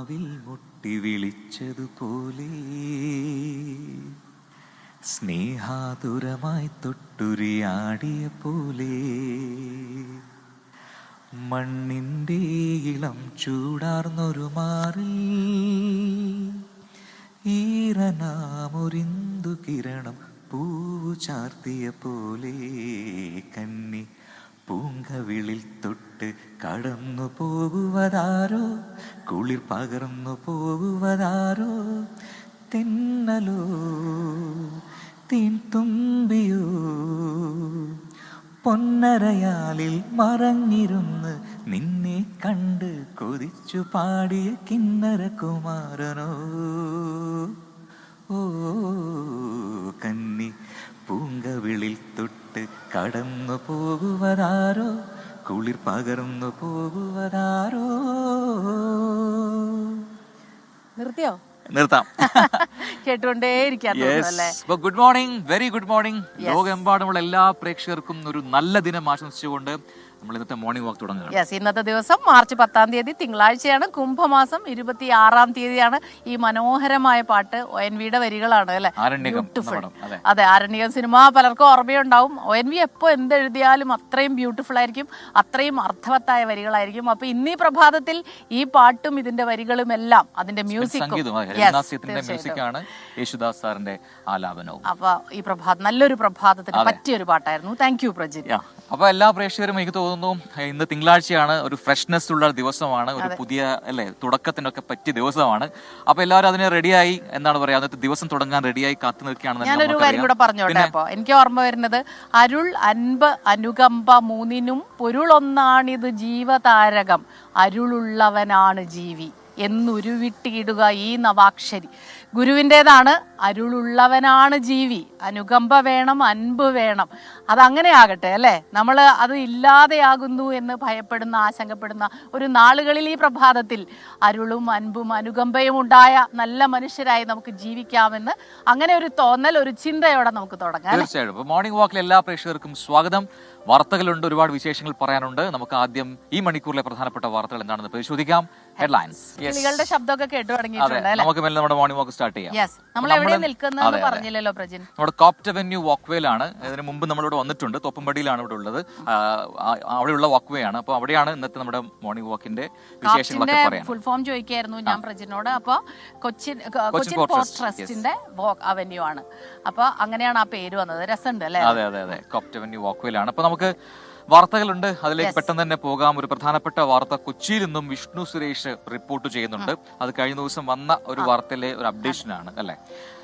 കാവിൽ മുട്ടി വിളിച്ചതുപോലെ സ്നേഹാതുരമായി തൊട്ടുരിയാടിയ പോലെ മണ്ണിൻ്റെ ഇളം ചൂടാർന്നൊരു മാറിൽ ഈറനാമൊരിന്തു കിരണം പൂവു ചാർത്തിയ പോലെ കന്നി പൂങ്കവിളിൽ തൊട്ട് കടന്നു പോകുവതാരോ, കുളിർ പകർന്നു പോകുവതാരോ, തെന്നലോ തീൻ തുമ്പിയോ, പൊന്നരയാലിൽ മറഞ്ഞിരുന്ന് നിന്നെ കണ്ട് കൊതിച്ചു പാടിയ കിന്നര കുമാരനോ. ഓ കന്നി പൂങ്കവിളിൽ തൊട്ട് കടന്നു പോകുവതാരോ, കുളിർ പകർന്നു പോകുവതാരോ. നിർത്തിയോ? നിർത്താം. കേട്ടുകൊണ്ടേയിരിക്കാം. Good morning, very good morning. ലോകമെമ്പാടുമുള്ള എല്ലാ പ്രേക്ഷകർക്കും ഒരു നല്ല ദിനം ആശംസിച്ചുകൊണ്ട് നമ്മൾ ഇന്നത്തെ മോർണിംഗ് വാക്ക് തുടങ്ങുകയാണ്. യെസ്, ഇന്നത്തെ ദിവസം മാർച്ച് 10 തിങ്കളാഴ്ചയാണ്. കുംഭമാസം 26 ഈ മനോഹരമായ പാട്ട് ONVയുടെ വരികളാണ് അല്ലെ. ബ്യൂട്ടിഫുൾ. അതെ, ആരണ്യകം സിനിമ പലർക്കും ഓർമ്മയുണ്ടാവും. ONV എപ്പോ എന്തെഴുതിയാലും അത്രയും ബ്യൂട്ടിഫുൾ ആയിരിക്കും, അത്രയും അർത്ഥവത്തായ വരികളായിരിക്കും. അപ്പൊ ഇന്നീ പ്രഭാതത്തിൽ ഈ പാട്ടും ഇതിന്റെ വരികളും എല്ലാം അതിന്റെ മ്യൂസിക്കും യേശുദാസ് സാറിന്റെ ആലാപനവും. അപ്പൊ ഈ പ്രഭാതം നല്ലൊരു പ്രഭാതത്തിന് പറ്റിയൊരു പാട്ടായിരുന്നു. Thank you Prajin. അപ്പൊ എല്ലാ പ്രേക്ഷകരും എനിക്ക് തോന്നുന്നു ഇന്ന് തിങ്കളാഴ്ചയാണ്, ഒരു ഫ്രഷ്നെസ് ഉള്ള ദിവസമാണ്, ഒരു പുതിയ തുടക്കത്തിനൊക്കെ പറ്റിയ ദിവസമാണ്. അപ്പൊ എല്ലാവരും അതിന് റെഡിയായി, എന്താണ് പറയാ, അന്നത്തെ ദിവസം തുടങ്ങാൻ റെഡിയായി കാത്തു നിൽക്കുകയാണ്. ഞാനൊരു കാര്യം കൂടെ പറഞ്ഞോട്ടെ. അപ്പൊ എനിക്ക് ഓർമ്മ വരുന്നത് അരുൾ അൻപ് അനുകമ്പ മൂന്നിനും പൊരുളൊന്നാണിത് ജീവതാരകം, അരുളുള്ളവനാണ് ജീവി എന്നുരുവിട്ടിയിടുക ഈ നവാക്ഷരി. ഗുരുവിൻ്റെതാണ് അരുളുള്ളവനാണ് ജീവി, അനുകമ്പ വേണം, അൻപ് വേണം. അതങ്ങനെ ആകട്ടെ അല്ലേ. നമ്മൾ അത് ഇല്ലാതെയാകുന്നു എന്ന് ഭയപ്പെടുന്ന, ആശങ്കപ്പെടുന്ന ഒരു നാളുകളിൽ ഈ പ്രഭാതത്തിൽ അരുളും അൻപും അനുകമ്പയും ഉണ്ടായ നല്ല മനുഷ്യരായി നമുക്ക് ജീവിക്കാമെന്ന് അങ്ങനെ ഒരു തോന്നൽ, ഒരു ചിന്തയോടെ നമുക്ക് തുടങ്ങാം. തീർച്ചയായും. മോർണിംഗ് വാക്കിൽ എല്ലാ പ്രേക്ഷകർക്കും സ്വാഗതം. വാർത്തകളുണ്ട്, ഒരുപാട് വിശേഷങ്ങൾ പറയാനുണ്ട്. നമുക്ക് ആദ്യം ഈ മണിക്കൂറിലെ പ്രധാനപ്പെട്ട വാർത്തകൾ എന്താണെന്ന് പരിശോധിക്കാം. ഹെഡ്ലൈൻസ്. കിളികളുടെ ശബ്ദമൊക്കെ കേട്ടു തുടങ്ങിയിട്ടുണ്ട്. നമുക്ക് മെല്ലെ നമ്മുടെ മോർണിംഗ് വാക്ക് സ്റ്റാർട്ട് ചെയ്യാം. നമ്മൾ എവിടെയാണ് നിൽക്കുന്നത് പറഞ്ഞില്ലല്ലോ പ്രജിൻ. നമ്മുടെ കോപ്റ്റ് അവന്യൂ വാക്ക്വേയിലാണ്. ഇതിന് മുമ്പ് നമ്മളിവിടെ വന്നിട്ടുണ്ട്, തോപ്പുംപടിയിലാണ് ഇവിടെ ഉള്ളത്. അവിടെയുള്ള വാക്ക്വേ ആണ്. അപ്പൊ അവിടെയാണ് ഇന്നത്തെ നമ്മുടെ മോർണിംഗ് വാക്കിന്റെ വിശേഷങ്ങളൊക്കെ പറയാം. ഫുൾ ഫോം ചോദിക്കായിരുന്നു ഞാൻ പ്രജിനോട്. അപ്പൊ കൊച്ചിൻ പോർട്ട് ട്രസ്റ്റിന്റെ അവന്യൂ ആണ്. അപ്പൊ അങ്ങനെയാണ് ആ പേര് വന്നത്. രസമുണ്ട് അല്ലേ? അതെ അതെ അതെ, കോപ്റ്റ് അവന്യൂ വാക്ക്വേയിലാണ്. അപ്പൊ നമുക്ക് വാർത്തകളുണ്ട്, അതിലേക്ക് പെട്ടെന്ന് തന്നെ പോകാം. ഒരു പ്രധാനപ്പെട്ട വാർത്ത കൊച്ചിയിൽ നിന്നും വിഷ്ണു സുരേഷ് റിപ്പോർട്ട് ചെയ്യുന്നുണ്ട്. അത് കഴിഞ്ഞ ദിവസം വന്ന ഒരു വാർത്തയിലെ ഒരു അപ്ഡേഷൻ ആണ് അല്ലെ.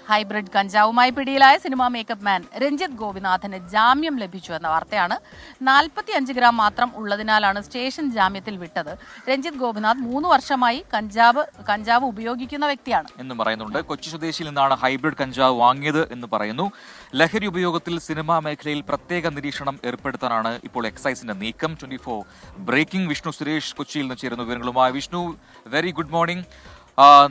ഹൈബ്രിഡ് കഞ്ചാവുമായി പിടിയിലായ cinema makeup man Ranjith Gopinathan ജാമ്യം ലഭിച്ചു എന്ന വാർത്തയാണ്. 45 ഗ്രാം മാത്രം ഉള്ളതിനാലാണ് സ്റ്റേഷൻ ജാമ്യത്തിൽ വിട്ടത്. രഞ്ജിത്ത് ഗോപിനാഥ് 3 വർഷമായി കഞ്ചാവ് ഉപയോഗിക്കുന്ന വ്യക്തിയാണ് എന്നും പറയുന്നുണ്ട്. കൊച്ചി സ്വദേശിയിൽ നിന്നാണ് ഹൈബ്രിഡ് കഞ്ചാവ് വാങ്ങിയത് എന്ന് പറയുന്നു. ലഹരി ഉപയോഗത്തിൽ സിനിമാ മേഖലയിൽ പ്രത്യേക നിരീക്ഷണം ഏർപ്പെടുത്താനാണ് ഇപ്പോൾ എക്സൈസിന്റെ നീക്കം. 24 ബ്രേക്കിംഗ്. വിഷ്ണു സുരേഷ് കൊച്ചിയിൽ നിന്ന് ചേരുന്ന വിവരങ്ങളുമായി. Vishnu, very good morning.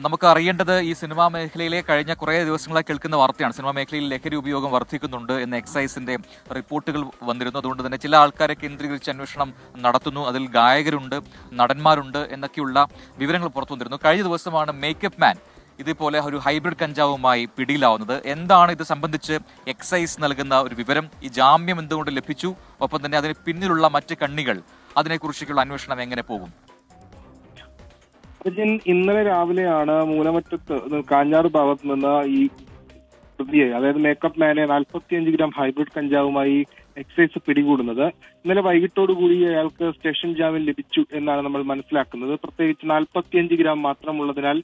നമുക്ക് അറിയേണ്ടത്, ഈ സിനിമാ മേഖലയിലെ കഴിഞ്ഞ കുറേ ദിവസങ്ങളായി കേൾക്കുന്ന വാർത്തയാണ്, സിനിമാ മേഖലയിൽ ലഹരി ഉപയോഗം വർദ്ധിക്കുന്നുണ്ട് എന്ന എക്സൈസിന്റെ റിപ്പോർട്ടുകൾ വന്നിരുന്നു. അതുകൊണ്ട് തന്നെ ചില ആൾക്കാരെ കേന്ദ്രീകരിച്ച് അന്വേഷണം നടത്തുന്നു. അതിൽ ഗായകരുണ്ട്, നടന്മാരുണ്ട് എന്നൊക്കെയുള്ള വിവരങ്ങൾ പുറത്തു വന്നിരുന്നു. കഴിഞ്ഞ ദിവസമാണ് മേക്കപ്പ് മാൻ ഇതുപോലെ ഒരു ഹൈബ്രിഡ് കഞ്ചാവുമായി പിടിയിലാവുന്നത്. എന്താണ് ഇത് സംബന്ധിച്ച് എക്സൈസ് നൽകുന്ന ഒരു വിവരം? ഈ ജാമ്യം എന്തുകൊണ്ട് ലഭിച്ചു? ഒപ്പം തന്നെ അതിന് പിന്നിലുള്ള മറ്റ് കണ്ണികൾ, അതിനെക്കുറിച്ചുള്ള അന്വേഷണം എങ്ങനെ പോകും? ഇന്നലെ രാവിലെയാണ് മൂലമറ്റത്ത് കാഞ്ഞാറ് ഭാഗത്ത് നിന്ന് ഈ പ്രതിയെ, അതായത് മേക്കപ്പ് മാനെ 45 ഗ്രാം ഹൈബ്രിഡ് കഞ്ചാവുമായി എക്സൈസ് പിടികൂടുന്നത്. ഇന്നലെ വൈകിട്ടോടുകൂടി അയാൾക്ക് സ്റ്റേഷൻ ജാമ്യം ലഭിച്ചു എന്നാണ് നമ്മൾ മനസ്സിലാക്കുന്നത്. പ്രത്യേകിച്ച് 45 ഗ്രാം മാത്രമുള്ളതിനാൽ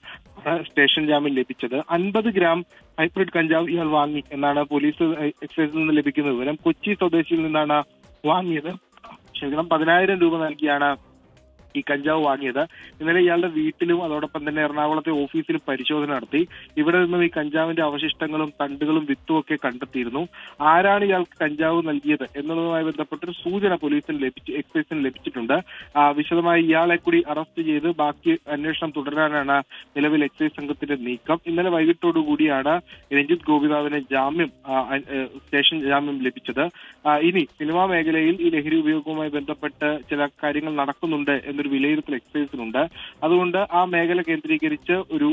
സ്റ്റേഷൻ ജാമ്യം ലഭിച്ചത്. 50 ഗ്രാം ഹൈബ്രിഡ് കഞ്ചാവ് ഇയാൾ വാങ്ങി എന്നാണ് പോലീസ് എക്സൈസിൽ നിന്ന് ലഭിക്കുന്ന വിവരം. കൊച്ചി സ്വദേശിയിൽ നിന്നാണ് വാങ്ങിയത്. 10,000 രൂപ നൽകിയാണ് ഈ കഞ്ചാവ് വാങ്ങിയത്. ഇന്നലെ ഇയാളുടെ വീട്ടിലും അതോടൊപ്പം തന്നെ എറണാകുളത്തെ ഓഫീസിലും പരിശോധന നടത്തി. ഇവിടെ നിന്നും ഈ കഞ്ചാവിന്റെ അവശിഷ്ടങ്ങളും തണ്ടുകളും വിത്തും ഒക്കെ കണ്ടെത്തിയിരുന്നു. ആരാണ് ഇയാൾക്ക് കഞ്ചാവ് നൽകിയത് എന്നുള്ളതുമായി ബന്ധപ്പെട്ടൊരു സൂചന എക്സൈസിന് ലഭിച്ചിട്ടുണ്ട്. വിശദമായി ഇയാളെ കൂടി അറസ്റ്റ് ചെയ്ത് ബാക്കി അന്വേഷണം തുടരാനാണ് നിലവിൽ എക്സൈസ് സംഘത്തിന്റെ നീക്കം. ഇന്നലെ വൈകിട്ടോടുകൂടിയാണ് രഞ്ജിത്ത് ഗോപിനാഥിന് സ്റ്റേഷൻ ജാമ്യം ലഭിച്ചത്. ഇനി സിനിമാ മേഖലയിൽ ഈ ലഹരി ഉപയോഗവുമായി ബന്ധപ്പെട്ട് ചില കാര്യങ്ങൾ നടക്കുന്നുണ്ട് എന്ന് എന്നൊരു വിലയിരുത്തൽ എക്സൈസിനുണ്ട്. അതുകൊണ്ട് ആ മേഖല കേന്ദ്രീകരിച്ച് ഒരു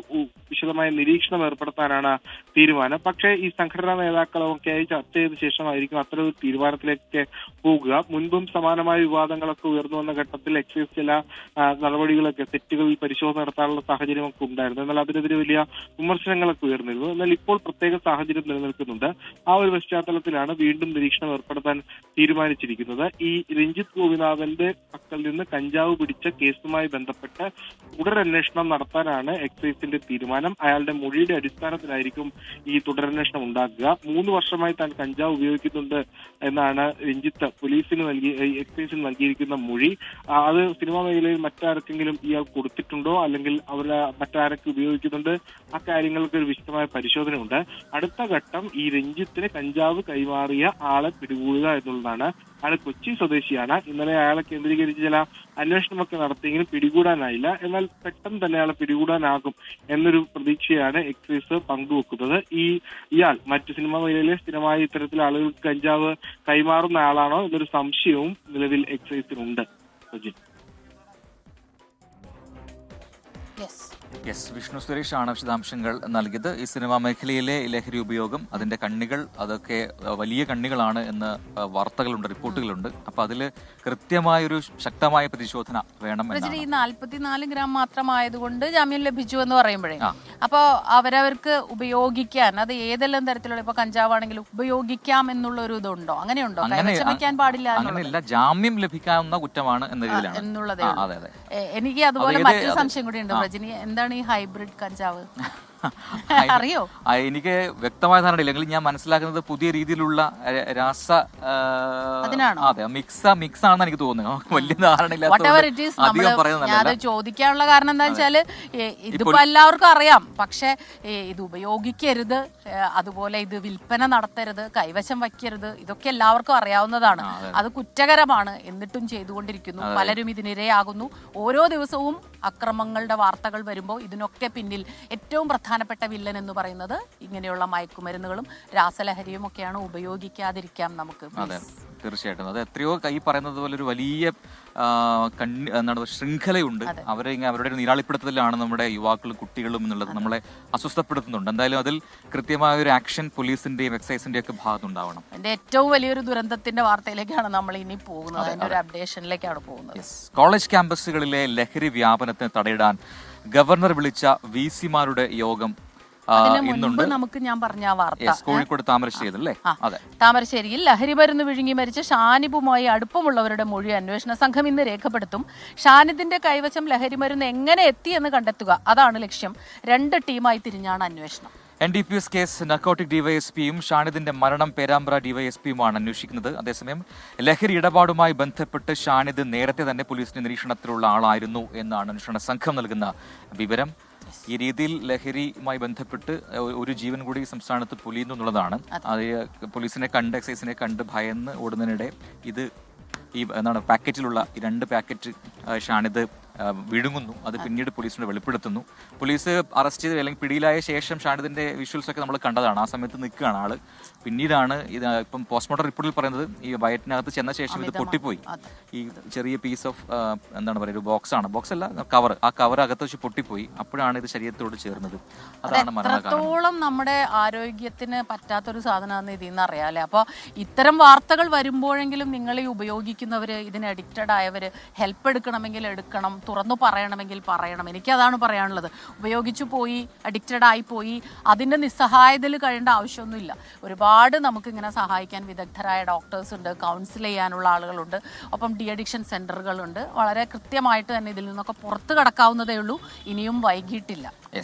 വിശദമായ നിരീക്ഷണം ഏർപ്പെടുത്താനാണ് തീരുമാനം. പക്ഷേ ഈ സംഘടനാ നേതാക്കളുമൊക്കെയായി ചർച്ച ചെയ്ത ശേഷമായിരിക്കും അത്തരമൊരു തീരുമാനത്തിലേക്ക് പോകുക. മുൻപും സമാനമായ വിവാദങ്ങളൊക്കെ ഉയർന്നു വന്ന ഘട്ടത്തിൽ എക്സൈസ് ചില നടപടികളൊക്കെ തെറ്റുകളിൽ പരിശോധന നടത്താനുള്ള സാഹചര്യമൊക്കെ ഉണ്ടായിരുന്നു. എന്നാൽ അതിനെതിരെ വലിയ വിമർശനങ്ങളൊക്കെ ഉയർന്നിരുന്നു. എന്നാൽ ഇപ്പോൾ പ്രത്യേക സാഹചര്യം നിലനിൽക്കുന്നുണ്ട്. ആ ഒരു പശ്ചാത്തലത്തിലാണ് വീണ്ടും നിരീക്ഷണം ഏർപ്പെടുത്താൻ തീരുമാനിച്ചിരിക്കുന്നത്. ഈ രഞ്ജിത്ത് ഗോപിനാഥന്റെ പക്കൽ നിന്ന് കഞ്ചാവ് പിടിച്ച കേസുമായി ബന്ധപ്പെട്ട് തുടരന്വേഷണം നടത്താനാണ് എക്സൈസിന്റെ തീരുമാനം. അയാളുടെ മൊഴിയുടെ അടിസ്ഥാനത്തിലായിരിക്കും ഈ തുടരന്വേഷണം ഉണ്ടാക്കുക. 3 വർഷമായി താൻ കഞ്ചാവ് ഉപയോഗിക്കുന്നുണ്ട് എന്നാണ് രഞ്ജിത്ത് എക്സൈസിന് നൽകിയിരിക്കുന്ന മൊഴി. അത് സിനിമാ മേഖലയിൽ മറ്റാർക്കെങ്കിലും ഇയാൾ കൊടുത്തിട്ടുണ്ടോ, അല്ലെങ്കിൽ അവരെ മറ്റാരൊക്കെ ഉപയോഗിക്കുന്നുണ്ട്, ആ കാര്യങ്ങൾക്ക് ഒരു വിശദമായ പരിശോധനയുണ്ട്. അടുത്ത ഘട്ടം ഈ രഞ്ജിത്തിന് കഞ്ചാവ് കൈമാറിയ ആളെ പിടികൂടുക എന്നുള്ളതാണ്. അയാൾ കൊച്ചി സ്വദേശിയാണ്. ഇന്നലെ അയാളെ കേന്ദ്രീകരിച്ച് ചില അന്വേഷണമൊക്കെ നടത്തിയെങ്കിലും പിടികൂടാനായില്ല. എന്നാൽ പെട്ടെന്ന് തന്നെ അയാളെ പിടികൂടാനാകും എന്നൊരു പ്രതീക്ഷയാണ് എക്സൈസ് പങ്കുവെക്കുന്നത്. ഇയാൾ മറ്റു സിനിമാ മേഖലയിലെ സ്ഥിരമായി ഇത്തരത്തിൽ ആളുകൾക്ക് കഞ്ചാവ് കൈമാറുന്ന ആളാണോ എന്നൊരു സംശയവും നിലവിൽ എക്സൈസിനുണ്ട്. യെസ്, വിഷ്ണു സുരേഷാണ് വിശദാംശങ്ങൾ നൽകിയത്. ഈ സിനിമാ മേഖലയിലെ ലഹരി ഉപയോഗം, അതിന്റെ കണ്ണികൾ, അതൊക്കെ വലിയ കണ്ണികളാണ് എന്ന് വാർത്തകളുണ്ട്, റിപ്പോർട്ടുകളുണ്ട്. അപ്പൊ അതിൽ കൃത്യമായൊരു ശക്തമായ പരിശോധന വേണം. ഈ 44 ഗ്രാം മാത്രമായതുകൊണ്ട് ജാമ്യം ലഭിച്ചു എന്ന് പറയുമ്പോഴേ അപ്പൊ അവരവർക്ക് ഉപയോഗിക്കാൻ, അത് ഏതെല്ലാം തരത്തിലുള്ള, ഇപ്പൊ കഞ്ചാവാണെങ്കിലും ഉപയോഗിക്കാം എന്നുള്ള ഒരു ഇതുണ്ടോ? അങ്ങനെയുണ്ടോ? കൈവശം പാടില്ല അങ്ങനെയല്ല, ജാമ്യം ലഭിക്കാവുന്ന കുറ്റമാണ് എന്നുള്ളതേ. എനിക്ക് അതുപോലെ മറ്റൊരു സംശയം കൂടി ഉണ്ട് രജനി. എന്താണ് ഈ ഹൈബ്രിഡ് കഞ്ചാവ്? അറിയോ? എനിക്ക് വ്യക്തമായ ധാരണ ഇല്ലെങ്കിൽ ഞാൻ മനസ്സിലാക്കുന്നത് പുതിയ രീതിയിലുള്ള അതെ മിക്സ് ആണെന്ന് എനിക്ക് തോന്നുന്നു. വലിയ ധാരണ ചോദിക്കാനുള്ള കാരണം എന്താ വെച്ചാല് ഇതിപ്പോ എല്ലാവർക്കും അറിയാം. പക്ഷെ ഇത് ഉപയോഗിക്കരുത്, അതുപോലെ ഇത് വിൽപ്പന നടത്തരുത്, കൈവശം വയ്ക്കരുത്, ഇതൊക്കെ എല്ലാവർക്കും അറിയാവുന്നതാണ്. അത് കുറ്റകരമാണ്. എന്നിട്ടും ചെയ്തുകൊണ്ടിരിക്കുന്നു. പലരും ഇതിനിരയാകുന്നു. ഓരോ ദിവസവും അക്രമങ്ങളുടെ വാർത്തകൾ വരുമ്പോൾ ഇതിനൊക്കെ പിന്നിൽ ഏറ്റവും പ്രധാനപ്പെട്ട വില്ലൻ എന്ന് പറയുന്നത് ഇങ്ങനെയുള്ള മയക്കുമരുന്നുകളും രാസലഹരിയും ഒക്കെയാണ്. ഉപയോഗിക്കാതിരിക്കാം നമുക്ക്. തീർച്ചയായിട്ടും. അത് എത്രയോ പറയുന്നത് പോലെ ഒരു വലിയ ശൃംഖലയുണ്ട്. അവരുടെ നിരാളിപ്പെടുത്തലാണ് നമ്മുടെ യുവാക്കളും കുട്ടികളും എന്നുള്ളത് നമ്മളെ അസ്വസ്ഥപ്പെടുത്തുന്നുണ്ട്. എന്തായാലും അതിൽ കൃത്യമായ ഒരു ആക്ഷൻ പോലീസിന്റെയും എക്സൈസിന്റെയും ഒക്കെ ഭാഗത്തുണ്ടാവണം. അതിന്റെ ഏറ്റവും വലിയൊരു ദുരന്തത്തിന്റെ വാർത്തയിലേക്കാണ് നമ്മൾ ഇനി പോകുന്നത്. അതിന്റെ ഒരു അപ്ഡേഷനിലേക്കാണ് പോകുന്നത്. കോളേജ് ക്യാമ്പസുകളിലെ ലഹരി വ്യാപനത്തിന് തടയിടാൻ ഗവർണർ വിളിച്ച VC-മാരുടെ യോഗം ഇന്നുണ്ട്. നമുക്ക് ഞാൻ പറഞ്ഞ വാർത്ത കോഴിക്കോട് താമരശ്ശേരിയിലല്ലേ? അതെ, താമരശ്ശേരിയിൽ ലഹരി മരുന്ന് വിഴുങ്ങി മരിച്ച ഷാനിബുമായി അടുപ്പമുള്ളവരുടെ മൊഴി അന്വേഷണ സംഘം ഇന്ന് രേഖപ്പെടുത്തും. ഷാനിദിന്റെ കൈവശം ലഹരി മരുന്ന് എങ്ങനെ എത്തി എന്ന് കണ്ടെത്തുക, അതാണ് ലക്ഷ്യം. 2 ടീമായി തിരിഞ്ഞാണ് അന്വേഷണം. NDPS കേസ് നർക്കോട്ടിക് ഡിവൈഎസ്പിയും ഷാനിദിന്റെ മരണം പേരാമ്പ്ര ഡിവൈഎസ്പിയുമാണ് അന്വേഷിക്കുന്നത്. അതേസമയം ലഹരി ഇടപാടുമായി ബന്ധപ്പെട്ട് ഷാനിദ് നേരത്തെ തന്നെ പോലീസിന്റെ നിരീക്ഷണത്തിലുള്ള ആളായിരുന്നു എന്നാണ് അന്വേഷണ സംഘം നൽകുന്ന വിവരം. ഈ രീതിയിൽ ലഹരിയുമായി ബന്ധപ്പെട്ട് ഒരു ജീവൻ കൂടി സംസ്ഥാനത്ത് പൊലിയുന്നു എന്നുള്ളതാണ്. അത് പോലീസിനെ കണ്ട്, എക്സൈസിനെ കണ്ട് ഭയന്ന് ഓടുന്നതിനിടെ ഇത് പാക്കറ്റിലുള്ള 2 പാക്കറ്റ് ഷാനിദ് വിഴുങ്ങുന്നു. അത് പിന്നീട് പോലീസിനോട് വെളിപ്പെടുത്തുന്നു. പോലീസ് അറസ്റ്റ് ചെയ്ത് അല്ലെങ്കിൽ പിടിയിലായ ശേഷം ഷാനിദിന്റെ വിഷ്വൽസ് ഒക്കെ നമ്മൾ കണ്ടതാണ്. ആ സമയത്ത് നിൽക്കുകയാണ് ആള്. പിന്നീടാണ് ഇത് ഇപ്പം പോസ്റ്റ്മോർട്ടം റിപ്പോർട്ടിൽ പറയുന്നത് ഈ വയറ്റിനകത്ത് ചെന്ന ശേഷം ഇത് പൊട്ടിപ്പോയി. ഈ ചെറിയ പീസ് ഓഫ് ഒരു ബോക്സ് അല്ല, കവർ, ആ കവർ അകത്ത് വെച്ച് പൊട്ടിപ്പോയി. അപ്പോഴാണ് ഇത് ശരീരത്തോട് ചേർന്നത്. അതാണ് മരണകാരണം. നമ്മുടെ ആരോഗ്യത്തിന് പറ്റാത്തൊരു സാധനമാണെന്ന് ഇതിൽ നിന്ന് അറിയാലേ. അപ്പോൾ ഇത്തരം വാർത്തകൾ വരുമ്പോഴെങ്കിലും നിങ്ങൾ ഈ ഉപയോഗിക്കുന്നവര്, ഇതിന് അഡിക്റ്റഡ് ആയവര് ഹെൽപ്പ് എടുക്കണമെങ്കിൽ എടുക്കണം, തുറന്നു പറയണമെങ്കിൽ പറയണം. എനിക്കതാണ് പറയാനുള്ളത്. ഉപയോഗിച്ചു പോയി, അഡിക്റ്റഡ് ആയി പോയി, അതിൻ്റെ നിസ്സഹായതയിൽ കഴിയേണ്ട ആവശ്യമൊന്നുമില്ല. ഒരുപാട് നമുക്കിങ്ങനെ സഹായിക്കാൻ വിദഗ്ധരായ ഡോക്ടേഴ്സ് ഉണ്ട്, കൗൺസിൽ ചെയ്യാനുള്ള ആളുകളുണ്ട്, ഒപ്പം ഡി അഡിക്ഷൻ സെന്ററുകളുണ്ട്. വളരെ കൃത്യമായിട്ട് തന്നെ ഇതിൽ നിന്നൊക്കെ പുറത്തു കടക്കാവുന്നതേ ഉള്ളൂ. ഇനിയും വൈകിട്ടില്ല.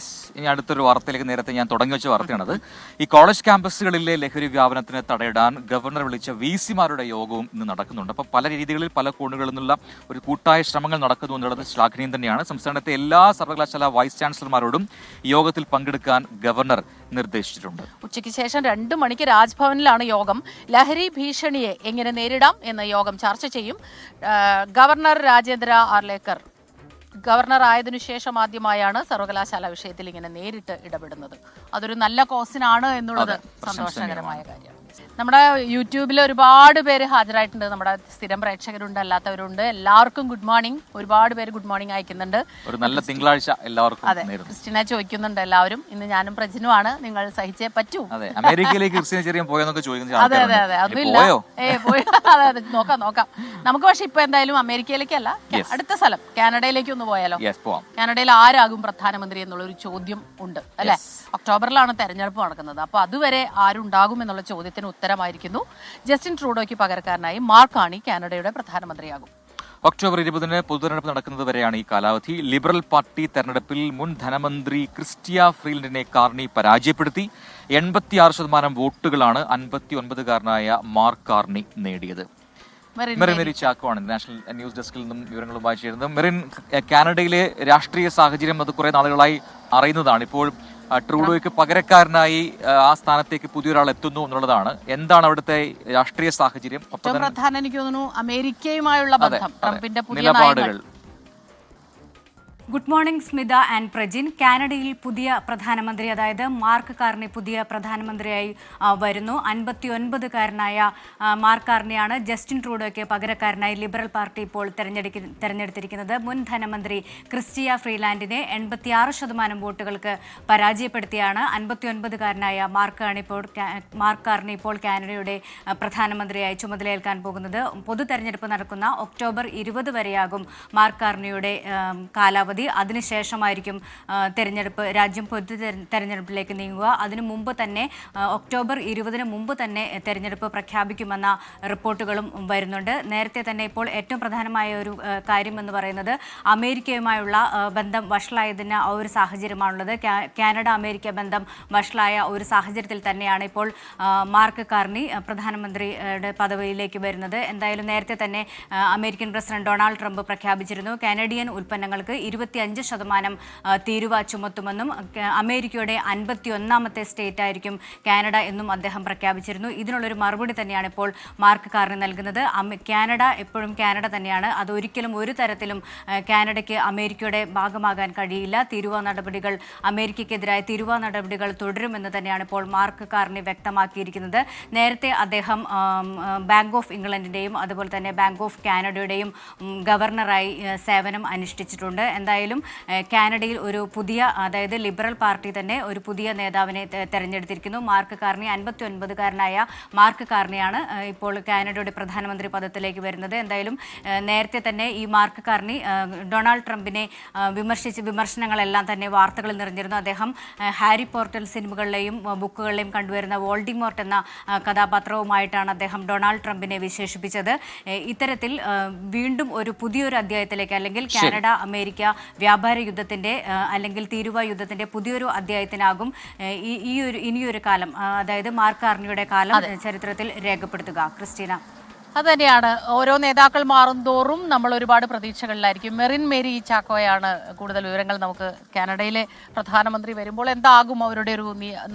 ഇനി അടുത്തൊരു വാർത്തയിലേക്ക് നേരത്തെ ഞാൻ തുടങ്ങി വെച്ച വാർത്തയാണത്. ഈ കോളേജ് ക്യാമ്പസുകളിലെ ലഹരി വ്യാപനത്തിന് തടയിടാൻ ഗവർണർ വിളിച്ച VC-മാരുടെ യോഗവും ഇന്ന് നടക്കുന്നുണ്ട്. അപ്പോൾ പല രീതികളിൽ പല കോണുകളിൽ നിന്നുള്ള ഒരു കൂട്ടായ ശ്രമങ്ങൾ നടക്കുന്നു എന്നുള്ളത് ശ്ലാഘനീയം തന്നെയാണ്. സംസ്ഥാനത്തെ എല്ലാ സർവകലാശാല വൈസ് ചാൻസലർമാരോടും യോഗത്തിൽ പങ്കെടുക്കാൻ ഗവർണർ നിർദ്ദേശിച്ചിട്ടുണ്ട്. ഉച്ചയ്ക്ക് ശേഷം 2 മണിക്ക് രാജ്ഭവനിലാണ് യോഗം. ലഹരി ഭീഷണിയെ എങ്ങനെ നേരിടാം എന്ന യോഗം ചർച്ച ചെയ്യും. ഗവർണർ രാജേന്ദ്ര ആർലേക്കർ ഗവർണർ ആയതിനു ശേഷം ആദ്യമായാണ് സർവകലാശാല വിഷയത്തിൽ ഇങ്ങനെ നേരിട്ട് ഇടപെടുന്നത്. അതൊരു നല്ല കോസിനാണ് എന്നുള്ളത് സന്തോഷകരമായ കാര്യമാണ്. നമ്മുടെ യൂട്യൂബിൽ ഒരുപാട് പേര് ഹാജരായിട്ടുണ്ട്. നമ്മുടെ സ്ഥിരം പ്രേക്ഷകരുണ്ട്, അല്ലാത്തവരുണ്ട്. എല്ലാവർക്കും ഗുഡ് മോർണിംഗ്. ഒരുപാട് പേര് ഗുഡ് മോർണിംഗ് അയക്കുന്നുണ്ട്. ഒരു നല്ല തിങ്കളാഴ്ച എല്ലാവർക്കും. അതെ, ക്രിസ്റ്റിനെ ചോദിക്കുന്നുണ്ട് എല്ലാവരും. ഇന്ന് ഞാനും പ്രജിനുമാണ്. നിങ്ങൾ സഹിച്ചേ പറ്റൂ. അതെ, അമേരിക്കയിലേക്ക് ക്രിസ്ത്യൻ ചെറിയ പോയെന്നൊക്കെ ചോദിക്കുന്ന അതെ അതെ അതെ, ഒന്നുമില്ല. പോയി അതെ അതെ, നോക്കാം. നമുക്ക് പക്ഷെ ഇപ്പൊ എന്തായാലും അമേരിക്കയിലേക്കല്ല, അടുത്ത സ്ഥലം കാനഡയിലേക്ക് ഒന്ന് പോയാലോ? കാനഡയിൽ ആരാകും പ്രധാനമന്ത്രി എന്നുള്ള ഒരു ചോദ്യം ഉണ്ട് അല്ലെ. ഒക്ടോബറിലാണ് തെരഞ്ഞെടുപ്പ് നടക്കുന്നത്. അപ്പൊ അതുവരെ ആരുണ്ടാകും എന്നുള്ള ചോദ്യത്തിന് ഉത്തരമായിരിക്കുന്നു. ജസ്റ്റിൻ ട്രൂഡോയ്ക്ക് പകരക്കാരനായി മാർക്ക് കാർണി കാനഡയുടെ പ്രധാനമന്ത്രിയാകും. ഒക്ടോബർ 20 പൊതുതെരഞ്ഞെടുപ്പ് നടക്കുന്നത് വരെയാണ് ഈ കാലാവധി. ലിബറൽ പാർട്ടി തെരഞ്ഞെടുപ്പിൽ മുൻ ധനമന്ത്രി ക്രിസ്റ്റിയ ഫ്രീലൻഡിനെ കാർണി പരാജയപ്പെടുത്തി. 86% വോട്ടുകളാണ് 59-കാരനായ മാർക്ക് കാർണി നേടിയത്. മെറിൻ ചാക്കോയാണ് നാഷണൽ ന്യൂസ് ഡെസ്കിൽ നിന്നും വിവരങ്ങളുമായി ചേരുന്നത്. മെറിൻ, കാനഡയിലെ രാഷ്ട്രീയ സാഹചര്യം അത് കുറെ നാളുകളായി അറിയുന്നതാണ്. ഇപ്പോൾ ട്രൂഡോയ്ക്ക് പകരക്കാരനായി ആ സ്ഥാനത്തേക്ക് പുതിയൊരാൾ എത്തുന്നു എന്നുള്ളതാണ്. എന്താണ് അവിടുത്തെ രാഷ്ട്രീയ സാഹചര്യം? ഏറ്റവും പ്രധാനം എനിക്ക് തോന്നുന്നു അമേരിക്കയുമായുള്ള ബന്ധം, ട്രംപിന്റെ പുതിയ നിലപാടുകൾ. Good morning Smitha and Prajin. കാനഡയിൽ പുതിയ പ്രധാനമന്ത്രി, അതായത് മാർക്ക് കാർണി പുതിയ പ്രധാനമന്ത്രിയായി വരുന്നു. 59-കാരനായ മാർക്ക് കാർണിയാണ് ജസ്റ്റിൻ ട്രൂഡോയ്ക്ക് പകരക്കാരനായി ലിബറൽ പാർട്ടി ഇപ്പോൾ തെരഞ്ഞെടുത്തിരിക്കുന്നത്. മുൻ ധനമന്ത്രി ക്രിസ്റ്റിയ ഫ്രീലാൻഡിനെ 86% വോട്ടുകൾക്ക് പരാജയപ്പെടുത്തിയാണ് 59-കാരനായ മാർക്ക് കാർണി ഇപ്പോൾ കാനഡയുടെ പ്രധാനമന്ത്രിയായി ചുമതലയേൽക്കാൻ പോകുന്നത്. പൊതു തെരഞ്ഞെടുപ്പ് നടക്കുന്ന ഒക്ടോബർ 20 വരെയാകും മാർക്ക് കാർണിയുടെ കാലാവധി. അതിനുശേഷമായിരിക്കും രാജ്യം പൊതു തെരഞ്ഞെടുപ്പിലേക്ക് നീങ്ങുക. അതിനു മുമ്പ് തന്നെ ഒക്ടോബർ 20 മുമ്പ് തന്നെ തെരഞ്ഞെടുപ്പ് പ്രഖ്യാപിക്കുമെന്ന റിപ്പോർട്ടുകളും വരുന്നുണ്ട്. നേരത്തെ തന്നെ ഇപ്പോൾ ഏറ്റവും പ്രധാനമായ ഒരു കാര്യം എന്ന് പറയുന്നത് അമേരിക്കയുമായുള്ള ബന്ധം വഷളായതിന് ആ ഒരു സാഹചര്യമാണുള്ളത്. കാനഡ അമേരിക്ക ബന്ധം വഷളായ ഒരു സാഹചര്യത്തിൽ തന്നെയാണ് ഇപ്പോൾ മാർക്ക് കാർണി പ്രധാനമന്ത്രിയുടെ പദവിയിലേക്ക് വരുന്നത്. എന്തായാലും നേരത്തെ തന്നെ അമേരിക്കൻ പ്രസിഡന്റ് ഡൊണാൾഡ് ട്രംപ് പ്രഖ്യാപിച്ചിരുന്നു കാനഡിയൻ ഉൽപ്പന്നങ്ങൾക്ക് 25% തീരുവ ചുമത്തുമെന്നും അമേരിക്കയുടെ 51ാമത്തെ സ്റ്റേറ്റ് ആയിരിക്കും കാനഡ എന്നും അദ്ദേഹം പ്രഖ്യാപിച്ചിരുന്നു. ഇതിനുള്ളൊരു മറുപടി തന്നെയാണ് ഇപ്പോൾ മാർക്ക് കാർണി നൽകുന്നത്. കാനഡ എപ്പോഴും കാനഡ തന്നെയാണ്. അതൊരിക്കലും ഒരു തരത്തിലും കാനഡയ്ക്ക് അമേരിക്കയുടെ ഭാഗമാകാൻ കഴിയില്ല. അമേരിക്കയ്ക്കെതിരായ തിരുവ നടപടികൾ തുടരുമെന്ന് തന്നെയാണ് ഇപ്പോൾ മാർക്ക് കാർണി വ്യക്തമാക്കിയിരിക്കുന്നത്. നേരത്തെ അദ്ദേഹം ബാങ്ക് ഓഫ് ഇംഗ്ലണ്ടിൻ്റെയും അതുപോലെ തന്നെ ബാങ്ക് ഓഫ് കാനഡയുടെയും ഗവർണറായി സേവനം അനുഷ്ഠിച്ചിട്ടുണ്ട്. എന്തായാലും കാനഡയിൽ ഒരു പുതിയ, അതായത് ലിബറൽ പാർട്ടി തന്നെ ഒരു പുതിയ നേതാവിനെ തെരഞ്ഞെടുത്തിരിക്കുന്നു. മാർക്ക് കാർണി 59-കാരനായ മാർക്ക് കാർണിയാണ് ഇപ്പോൾ കാനഡയുടെ പ്രധാനമന്ത്രി പദത്തിലേക്ക് വരുന്നത്. എന്തായാലും നേരത്തെ തന്നെ ഈ മാർക്ക് കാർണി ഡൊണാൾഡ് ട്രംപിനെ വിമർശനങ്ങളെല്ലാം തന്നെ വാർത്തകളിൽ നിറഞ്ഞിരുന്നു. അദ്ദേഹം ഹാരി പോട്ടർ സിനിമകളിലെയും ബുക്കുകളിലെയും കണ്ടുവരുന്ന വോൾഡിമോർട്ട് എന്ന കഥാപാത്രവുമായിട്ടാണ് അദ്ദേഹം ഡൊണാൾഡ് ട്രംപിനെ വിശേഷിപ്പിച്ചത്. ഇത്തരത്തിൽ വീണ്ടും ഒരു പുതിയൊരു അധ്യായത്തിലേക്ക്, അല്ലെങ്കിൽ കാനഡ അമേരിക്ക വ്യാപാര യുദ്ധത്തിന്റെ അല്ലെങ്കിൽ തീരുവ യുദ്ധത്തിന്റെ പുതിയൊരു അധ്യായത്തിനാകും ഇനിയൊരു കാലം, അതായത് മാർക്ക് കാർണിയുടെ കാലം ചരിത്രത്തിൽ രേഖപ്പെടുത്തുക. ക്രിസ്റ്റീന. അതുതന്നെയാണ്. ഓരോ നേതാക്കൾ മാറും തോറും നമ്മൾ ഒരുപാട് പ്രതീക്ഷകളിലായിരിക്കും. മെറിൻ മേരി ചാക്കോയാണ് കൂടുതൽ വിവരങ്ങൾ. നമുക്ക് കാനഡയിലെ പ്രധാനമന്ത്രി വരുമ്പോൾ എന്താകും അവരുടെ ഒരു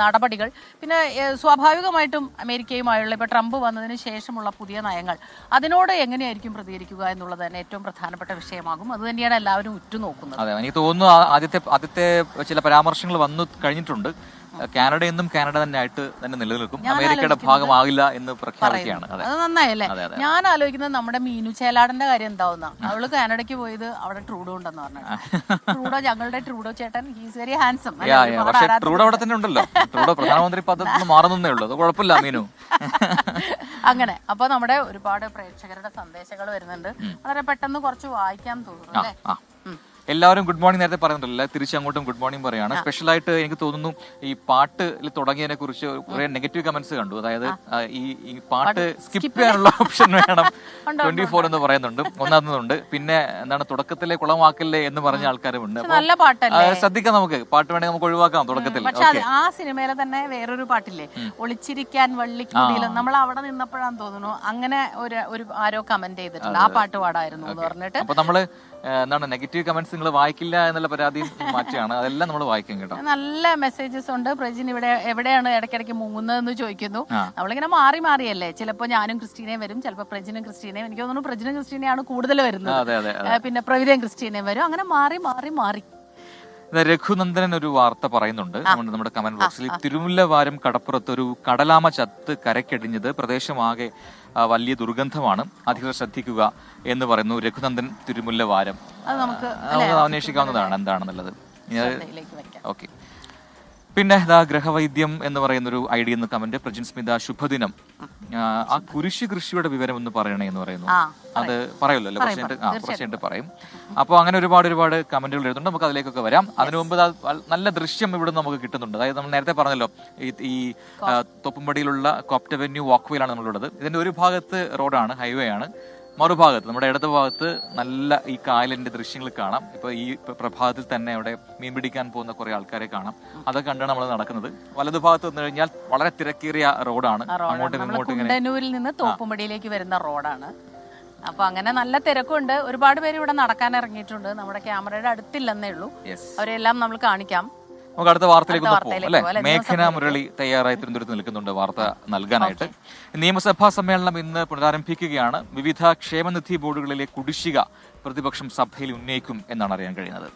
നടപടികൾ, പിന്നെ സ്വാഭാവികമായിട്ടും അമേരിക്കയുമായുള്ള ഇപ്പോൾ ട്രംപ് വന്നതിന് ശേഷമുള്ള പുതിയ നയങ്ങൾ, അതിനോട് എങ്ങനെയായിരിക്കും പ്രതികരിക്കുക എന്നുള്ളത് തന്നെ ഏറ്റവും പ്രധാനപ്പെട്ട വിഷയമാകും. അത് തന്നെയാണ് എല്ലാവരും ഉറ്റുനോക്കുന്നത്. അതെ, എനിക്ക് തോന്നുന്നു ആദ്യത്തെ ചില പരാമർശങ്ങൾ വന്നു കഴിഞ്ഞിട്ടുണ്ട്. കാനഡ എന്നും കാനഡ തന്നെ നിലനിൽക്കും, അമേരിക്കയുടെ ഭാഗമാകില്ല എന്ന് പ്രഖ്യാപിക്കുകയാണ്. അത് നന്നായല്ലേ? ഞാൻ ആലോചിക്കുന്നത് നമ്മുടെ മീനു ചേലാടന്റെ കാര്യം എന്താവുന്ന. അവള് കാനഡയ്ക്ക് പോയത് അവിടെ ട്രൂഡോ ഉണ്ടെന്ന് പറഞ്ഞു. ട്രൂഡോ, ഞങ്ങളുടെ ട്രൂഡോ ചേട്ടൻ, ഹീസ് വെരി ഹാൻസം. പക്ഷേ ട്രൂഡോ അവിടെ തന്നെ ഉണ്ടല്ലോ. ട്രൂഡോ പ്രധാനമന്ത്രി പദത്തിൽ മാറുന്നേ ഉള്ളൂ. അത് കുഴപ്പമില്ല മീനു. അങ്ങനെ അപ്പൊ നമ്മുടെ ഒരുപാട് പ്രേക്ഷകരുടെ സന്ദേശങ്ങൾ വരുന്നുണ്ട്. വളരെ പെട്ടെന്ന് കുറച്ച് വായിക്കാൻ തോന്നുന്നു അല്ലേ? എല്ലാവരും ഗുഡ് മോർണിംഗ് നേരത്തെ പറയുന്നുണ്ടല്ലോ, തിരിച്ചങ്ങോട്ടും ഗുഡ് മോർണിംഗ് പറയാണ്. സ്പെഷ്യലായിട്ട് എനിക്ക് തോന്നുന്നു ഈ പാട്ടിൽ തുടങ്ങിയതിനെ കുറിച്ച് കുറെ നെഗറ്റീവ് കമന്റ്സ് കണ്ടു. അതായത് ഈ പാട്ട് സ്കിപ്പ് ചെയ്യാനുള്ള ഓപ്ഷൻ വേണം 24 എന്ന് പറയുന്നുണ്ട്, ഒന്നാമതുണ്ട്. പിന്നെ എന്താണ്, തുടക്കത്തിലെ കുളമാക്കല്ലേ എന്ന് പറഞ്ഞ ആൾക്കാരുമുണ്ട്. ശ്രദ്ധിക്കാം, നമുക്ക് പാട്ട് വേണമെങ്കിൽ നമുക്ക് ഒഴിവാക്കാം തുടക്കത്തിൽ. പക്ഷെ ആ സിനിമയിലെ തന്നെ വേറൊരു പാട്ടില്ലേ, ഒളിച്ചിരിക്കാൻ വള്ളിക്കുടിയിൽ, നമ്മൾ അവിടെ നിന്നപ്പോഴാന്ന് തോന്നുന്നു അങ്ങനെ ഒരു ആരോ കമന്റ് ചെയ്തിട്ടുണ്ട്, ആ പാട്ട് പാടായിരുന്നു എന്ന് പറഞ്ഞിട്ട്. അപ്പൊ നമ്മള് എന്താണ്, നെഗറ്റീവ് കമന്റ്സ് നിങ്ങൾ വായിക്കില്ല എന്നുള്ള പരാതി മാറ്റിയാണ്, അതെല്ലാം നമ്മൾ വായിക്കും കേട്ടോ. നല്ല മെസ്സേജസ് ഉണ്ട്. പ്രജിൻ എവിടെയാണ് ഇടയ്ക്കിടയ്ക്ക് മുങ്ങുന്നതെന്ന് ചോദിക്കുന്നു. നമ്മളിങ്ങനെ മാറിയല്ലേ, ചിലപ്പോൾ ഞാനും ക്രിസ്റ്റീനയും വരും, ചിലപ്പോൾ പ്രജിനും ക്രിസ്റ്റീനയും. എനിക്ക് തോന്നുന്നു പ്രജിനും ക്രിസ്റ്റീനയാണ് കൂടുതൽ വരുന്നത്, പിന്നെ പ്രവിതയും ക്രിസ്റ്റീനയും വരും. അങ്ങനെ മാറി രഘുനന്ദനൻ ഒരു വാർത്ത പറയുന്നുണ്ട് നമ്മുടെ കമന്റ് ബോക്സിൽ. തിരുമുല്ലവാരം കടപ്പുറത്ത് ഒരു കടലാമ ചത്ത് കരക്കടിഞ്ഞത് പ്രദേശമാകെ വലിയ ദുർഗന്ധമാണ്, അധികൃതർ ശ്രദ്ധിക്കുക എന്ന് പറയുന്നു. രഘുനന്ദൻ തിരുമുല്ലവാരം നമുക്ക് അന്വേഷിക്കാവുന്നതാണ് എന്താണെന്നുള്ളത്. ഓക്കെ. പിന്നെ ഗ്രഹവൈദ്യം എന്ന് പറയുന്നൊരു ഐഡിയ എന്ന് കമന്റ്. പ്രജിൻ സ്മിത ശുഭദിനം. ആ കുരിശ് കൃഷിയുടെ വിവരം ഒന്ന് പറയണേ എന്ന് പറയുന്നു. അത് പറയുമല്ലോ കുറച്ചുകൊണ്ട് പറയും. അപ്പോൾ അങ്ങനെ ഒരുപാട് കമന്റുകൾ എഴുതുന്നുണ്ട്. നമുക്ക് അതിലേക്കൊക്കെ വരാം. അതിനു മുമ്പ് നല്ല ദൃശ്യം ഇവിടെ നമുക്ക് കിട്ടുന്നുണ്ട്. അതായത് നമ്മൾ നേരത്തെ പറഞ്ഞല്ലോ ഈ തൊപ്പുംപടിയിലുള്ള കോപ്റ്റ് അവന്യൂ വാക്ക്വേയിലാണ് നമ്മളുള്ളത്. ഇതിന്റെ ഒരു ഭാഗത്ത് റോഡാണ്, ഹൈവേ ആണ്. മറുഭാഗത്ത് നമ്മുടെ ഇടത് ഭാഗത്ത് നല്ല ഈ കായലിന്റെ ദൃശ്യങ്ങൾ കാണാം. ഇപ്പൊ ഈ പ്രഭാതത്തിൽ തന്നെ അവിടെ മീൻ പിടിക്കാൻ പോകുന്ന കുറെ ആൾക്കാരെ കാണാം. അതൊക്കെ കണ്ടാണ് നമ്മൾ നടക്കുന്നത്. വലതുഭാഗത്ത് വന്നു കഴിഞ്ഞാൽ വളരെ തിരക്കേറിയ റോഡാണ്. അങ്ങോട്ടും ഇങ്ങോട്ടും കുണ്ടന്നൂരിൽ നിന്ന് തോപ്പുംപടിയിലേക്ക് വരുന്ന റോഡാണ്. അപ്പൊ അങ്ങനെ നല്ല തിരക്കുണ്ട്. ഒരുപാട് പേര് ഇവിടെ നടക്കാൻ ഇറങ്ങിയിട്ടുണ്ട്. നമ്മുടെ ക്യാമറയുടെ അടുത്തില്ലെന്നേ ഉള്ളൂ. അവരെല്ലാം നമ്മൾ കാണിക്കാം. നമുക്ക് അടുത്ത വാർത്തയിലേക്ക് പോകാം അല്ലെ. മേഘന മുരളി തയ്യാറായി തിരുവനന്തപുരത്ത് നിൽക്കുന്നുണ്ട് വാർത്ത നൽകാനായിട്ട്. നിയമസഭാ സമ്മേളനം ഇന്ന് പുനരാരംഭിക്കുകയാണ്. വിവിധ ക്ഷേമനിധി ബോർഡുകളിലെ കുടിശ്ശിക പ്രതിപക്ഷം സഭയിൽ ഉന്നയിക്കും എന്നാണ് അറിയാൻ കഴിയുന്നത്.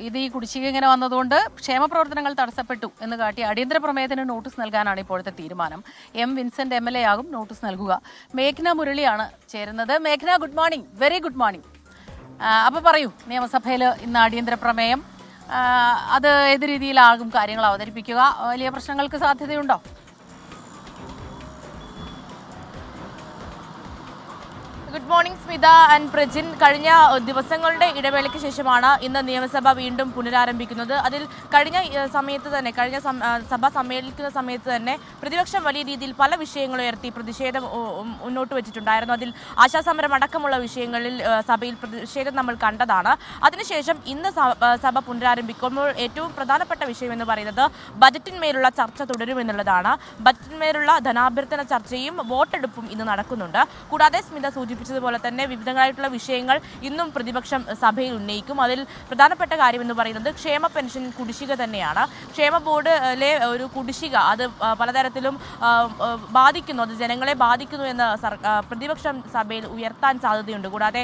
ഇത് ഈ കുടിശ്ശിക ഇങ്ങനെ വന്നതുകൊണ്ട് ക്ഷേമ പ്രവർത്തനങ്ങൾ തടസ്സപ്പെട്ടു എന്ന് കാട്ടി അടിയന്തര പ്രമേയത്തിന് നോട്ടീസ് നൽകാനാണ് ഇപ്പോഴത്തെ തീരുമാനം. എം വിൻസെന്റ് MLA ആകും നോട്ടീസ് നൽകുക. മേഘന മുരളിയാണ് ചേരുന്നത്. മേഘന, good morning. Very good morning. അപ്പൊ പറയൂ, നിയമസഭയിൽ ഇന്ന് അടിയന്തര പ്രമേയം, അത് ഏത് രീതിയിലാകും കാര്യങ്ങൾ അവതരിപ്പിക്കുക? വലിയ പ്രശ്നങ്ങൾക്ക് സാധ്യതയുണ്ടോ? Good morning Smitha and Prajin. കഴിഞ്ഞ ദിവസങ്ങളുടെ ഇടവേളയ്ക്ക് ശേഷമാണ് ഇന്ന് നിയമസഭ വീണ്ടും പുനരാരംഭിക്കുന്നത്. അതിൽ കഴിഞ്ഞ സഭ സമ്മേളിക്കുന്ന സമയത്ത് തന്നെ പ്രതിപക്ഷം വലിയ രീതിയിൽ പല വിഷയങ്ങൾ ഉയർത്തി പ്രതിഷേധം മുന്നോട്ട് വെച്ചിട്ടുണ്ടായിരുന്നു. അതിൽ ആശാസമരം അടക്കമുള്ള വിഷയങ്ങളിൽ സഭയിൽ പ്രതിഷേധം നമ്മൾ കണ്ടതാണ്. അതിനുശേഷം ഇന്ന് സഭ പുനരാരംഭിക്കുമ്പോൾ ഏറ്റവും പ്രധാനപ്പെട്ട വിഷയം എന്ന് പറയുന്നത് ബജറ്റിന്മേലുള്ള ചർച്ച തുടരുമെന്നുള്ളതാണ്. ബജറ്റിന്മേലുള്ള ധനാഭ്യർത്ഥന ചർച്ചയും വോട്ടെടുപ്പും ഇന്ന് നടക്കുന്നുണ്ട്. കൂടാതെ സ്മിത സൂചിപ്പിച്ചതുപോലെ തന്നെ വിവിധങ്ങളായിട്ടുള്ള വിഷയങ്ങൾ ഇന്നും പ്രതിപക്ഷം സഭയിൽ ഉന്നയിക്കും. അതിൽ പ്രധാനപ്പെട്ട കാര്യം എന്ന് പറയുന്നത് ക്ഷേമ പെൻഷൻ കുടിശ്ശിക തന്നെയാണ്. ക്ഷേമ ബോർഡിലെ ഒരു കുടിശ്ശിക അത് പലതരത്തിലും ബാധിക്കുന്നു, അത് ജനങ്ങളെ ബാധിക്കുന്നു എന്ന് പ്രതിപക്ഷം സഭയിൽ ഉയർത്താൻ സാധ്യതയുണ്ട്. കൂടാതെ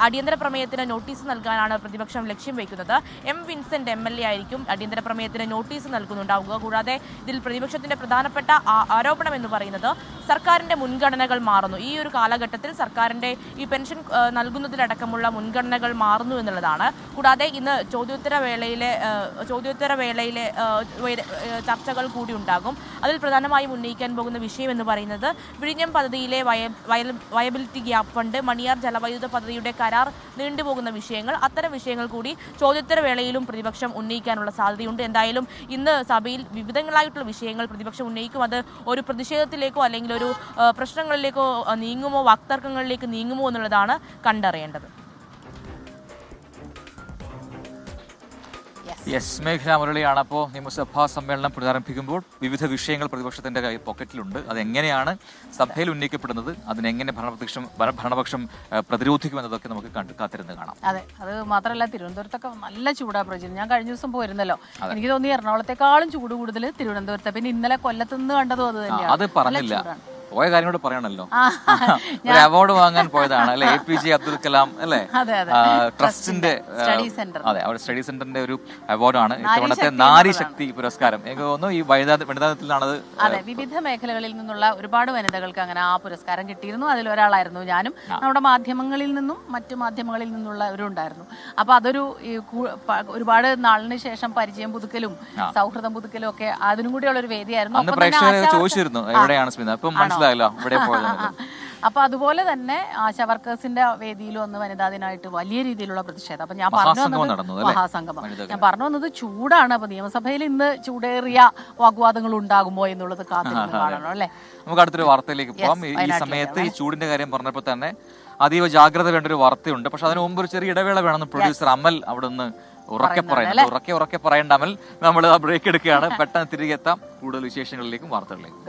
അടിയന്തര പ്രമേയത്തിന് നോട്ടീസ് നൽകാനാണ് പ്രതിപക്ഷം ലക്ഷ്യം വയ്ക്കുന്നത്. എം വിൻസെന്റ് MLA ആയിരിക്കും അടിയന്തര പ്രമേയത്തിന് നോട്ടീസ് നൽകുന്നുണ്ടാവുക. കൂടാതെ ഇതിൽ പ്രതിപക്ഷത്തിന്റെ പ്രധാനപ്പെട്ട ആരോപണം എന്ന് പറയുന്നത് സർക്കാരിന്റെ മുൻഗണനകൾ മാറുന്നു. ഈ ഒരു കാലഘട്ടത്തിൽ സർക്കാരിന്റെ ഈ പെൻഷൻ നൽകുന്നതിലടക്കമുള്ള മുൻഗണനകൾ മാറുന്നു എന്നുള്ളതാണ്. കൂടാതെ ഇന്ന് ചോദ്യോത്തര വേളയിലെ ചർച്ചകൾ കൂടി ഉണ്ടാകും. അതിൽ പ്രധാനമായും ഉന്നയിക്കാൻ പോകുന്ന വിഷയം എന്ന് പറയുന്നത് വിഴിഞ്ഞം പദ്ധതിയിലെ വയബിലിറ്റി ഗ്യാപ്പ് ഫണ്ട്, മണിയാർ ജലവൈദ്യുത പദ്ധതിയുടെ കരാർ നീണ്ടുപോകുന്ന വിഷയങ്ങൾ, അത്തരം വിഷയങ്ങൾ കൂടി ചോദ്യോത്തര വേളയിലും പ്രതിപക്ഷം ഉന്നയിക്കാനുള്ള സാധ്യതയുണ്ട്. എന്തായാലും ഇന്ന് സഭയിൽ വിവിധങ്ങളായിട്ടുള്ള വിഷയങ്ങൾ പ്രതിപക്ഷം ഉന്നയിക്കും. അത് ഒരു പ്രതിഷേധത്തിലേക്കോ അല്ലെങ്കിൽ ഒരു പ്രശ്നങ്ങളിലേക്കോ നീങ്ങുമോ, വാക്തർക്കങ്ങളിലേക്ക് നീങ്ങുമോ എന്നുള്ളതാണ് കണ്ടറിയേണ്ടത്. മേഘന മുരളിയാണ്. അപ്പോൾ നിയമസഭാ സമ്മേളനം പുനരാരംഭിക്കുമ്പോൾ വിവിധ വിഷയങ്ങൾ പ്രതിപക്ഷത്തിന്റെ പോക്കറ്റിലുണ്ട്. അതെങ്ങനെയാണ് സഭയിൽ ഉന്നയിക്കപ്പെടുന്നത്, അതിനെങ്ങനെ ഭരണപക്ഷം പ്രതിരോധിക്കുമെന്നതൊക്കെ നമുക്ക് കാത്തിരുന്ന് കാണാം. അതെ, അത് മാത്രമല്ല തിരുവനന്തപുരത്തൊക്കെ നല്ല ചൂടാ പ്രജിൻ. ഞാൻ കഴിഞ്ഞ ദിവസം പോയിരുന്നല്ലോ, എനിക്ക് തോന്നി എറണാകുളത്തെക്കാളും ചൂട് കൂടുതൽ തിരുവനന്തപുരത്ത്. പിന്നെ ഇന്നലെ കൊല്ലത്തുനിന്ന് കണ്ടതും അത് തന്നെയാണ്. അത് പറഞ്ഞില്ല, പോയ കാര്യം കൂടെ പറയണല്ലോ. ഒരു അവാർഡ് വാങ്ങാൻ പോയതാണ് അല്ലെ, APJ അബ്ദുൽ കലാം അല്ലെ ട്രസ്റ്റിന്റെ, അതെ, അവിടെ സ്റ്റഡി സെന്ററിന്റെ ഒരു അവാർഡാണ് ഇത്തവണത്തെ നാരി ശക്തി പുരസ്കാരം. എനിക്ക് തോന്നുന്നു ഈ വനിതാദിനത്തിലാണത്. അതെ, വിവിധ മേഖലകളിൽ നിന്നുള്ള ഒരുപാട് വനിതകൾക്ക് അങ്ങനെ ആ പുരസ്കാരം കിട്ടിയിരുന്നു. അതിലൊരാളായിരുന്നു ഞാനും. നമ്മുടെ മാധ്യമങ്ങളിൽ നിന്നും മറ്റു മാധ്യമങ്ങളിൽ നിന്നുള്ളവരും ഉണ്ടായിരുന്നു. അപ്പൊ അതൊരു ഒരുപാട് നാളിന് ശേഷം പരിചയം പുതുക്കലും സൗഹൃദം പുതുക്കലും ഒക്കെ അതിനും കൂടിയുള്ള ഒരു വേദിയായിരുന്നു. അന്ന് പ്രേക്ഷകർ ചോദിച്ചിരുന്നു എവിടെയാണ് സ്മിത, ഇപ്പം മനസ്സിലായല്ലോ ഇവിടെ പോയത്. അപ്പൊ അതുപോലെ തന്നെ ആശാ വർക്കേഴ്സിന്റെ വേദിയിലും ഒന്ന് വനിതാ ദിനമായിട്ട് വലിയ രീതിയിലുള്ള പ്രതിഷേധം. അപ്പൊ ഞാൻ മഹാസംഗമം ഞാൻ പറഞ്ഞു വന്നത് ചൂടാണ്. അപ്പൊ നിയമസഭയിൽ ഇന്ന് ചൂടേറിയ വാഗ്വാദങ്ങൾ ഉണ്ടാകുമോ എന്നുള്ളത് കാത്തിരുന്ന് കാണണം അല്ലെ. നമുക്ക് അടുത്തൊരു വാർത്തയിലേക്ക് പോകാം. ഈ സമയത്ത് ഈ ചൂടിന്റെ കാര്യം പറഞ്ഞപ്പോൾ തന്നെ അതീവ ജാഗ്രത വേണ്ട ഒരു വാർത്തയുണ്ട്. പക്ഷെ അതിന് മുമ്പ് ഒരു ചെറിയ ഇടവേള വേണമെന്ന് പ്രൊഡ്യൂസർ അമൽ അവിടെ നിന്ന് ഉറക്കെ പറയുന്നുണ്ട്. ഉറക്കെ പറയേണ്ട അമൽ, നമ്മൾ ആ ബ്രേക്ക് എടുക്കുകയാണ്. പെട്ടെന്ന് തിരികെ എത്താം കൂടുതൽ വിശേഷങ്ങളിലേക്കും വാർത്തകളിലേക്കും.